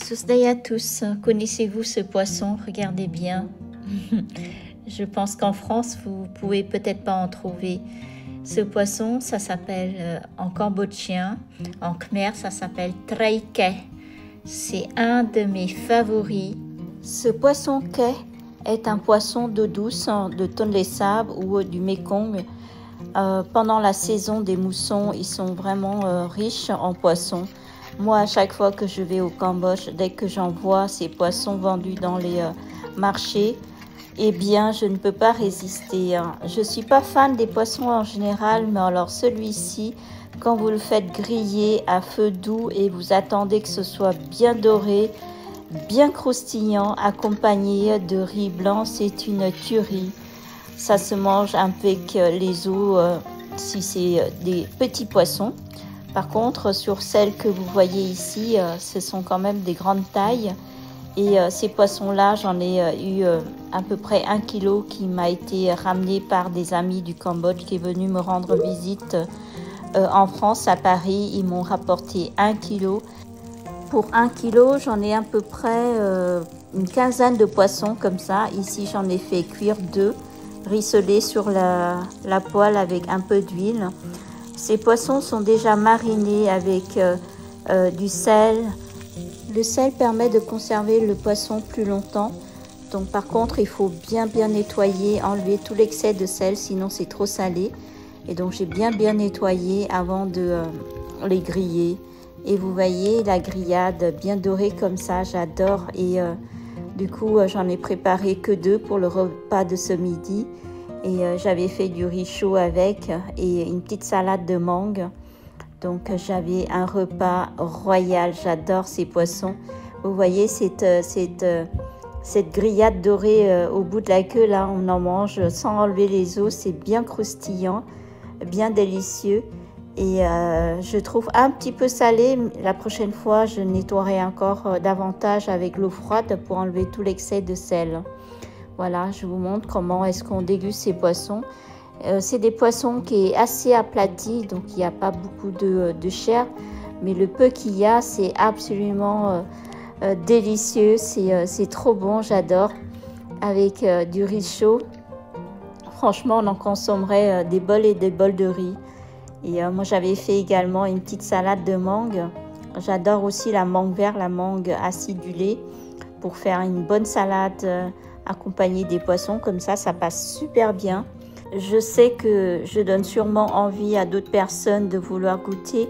Susday à tous, connaissez-vous ce poisson? Regardez bien. Je pense qu'en France, vous pouvez peut-être pas en trouver. Ce poisson, ça s'appelle en cambodgien, en khmer, ça s'appelle traike. C'est un de mes favoris. Ce poisson kai est un poisson d'eau douce de Tonlé Sap ou du Mekong. Pendant la saison des moussons, ils sont vraiment riches en poissons. Moi, à chaque fois que je vais au Cambodge, dès que j'en vois ces poissons vendus dans les marchés, eh bien, je ne peux pas résister. Je ne suis pas fan des poissons en général, mais alors celui-ci, quand vous le faites griller à feu doux et vous attendez que ce soit bien doré, bien croustillant, accompagné de riz blanc, c'est une tuerie. Ça se mange avec les os si c'est des petits poissons. Par contre, sur celles que vous voyez ici, ce sont quand même des grandes tailles. Et ces poissons-là, j'en ai eu à peu près 1 kilo qui m'a été ramené par des amis du Cambodge qui est venu me rendre visite en France, à Paris. Ils m'ont rapporté 1 kilo. Pour 1 kilo, j'en ai à peu près une quinzaine de poissons comme ça. Ici, j'en ai fait cuire 2, rissolés sur la poêle avec un peu d'huile. Ces poissons sont déjà marinés avec du sel. Le sel permet de conserver le poisson plus longtemps. Donc par contre, il faut bien nettoyer, enlever tout l'excès de sel, sinon c'est trop salé. Et donc j'ai bien nettoyé avant de les griller. Et vous voyez la grillade bien dorée comme ça, j'adore. Et du coup, j'en ai préparé que 2 pour le repas de ce midi. Et j'avais fait du riz chaud avec et une petite salade de mangue. Donc j'avais un repas royal, j'adore ces poissons. Vous voyez cette grillade dorée au bout de la queue, là on en mange sans enlever les os, c'est bien croustillant, bien délicieux. Et je trouve un petit peu salé, la prochaine fois je nettoierai encore davantage avec l'eau froide pour enlever tout l'excès de sel. Voilà, je vous montre comment est-ce qu'on déguste ces poissons. C'est des poissons qui est assez aplati, donc il n'y a pas beaucoup de chair. Mais le peu qu'il y a, c'est absolument délicieux. C'est trop bon, j'adore. Avec du riz chaud, franchement, on en consommerait des bols et des bols de riz. Et moi, j'avais fait également une petite salade de mangue. J'adore aussi la mangue verte, la mangue acidulée, pour faire une bonne salade accompagnée des poissons. Comme ça passe super bien. Je sais que je donne sûrement envie à d'autres personnes de vouloir goûter,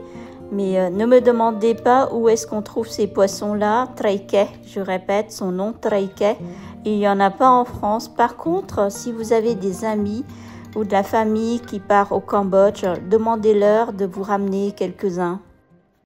mais ne me demandez pas où est-ce qu'on trouve ces poissons-là. Traike, je répète, son nom traike. Il n'y en a pas en France. Par contre, si vous avez des amis ou de la famille qui part au Cambodge, demandez-leur de vous ramener quelques-uns.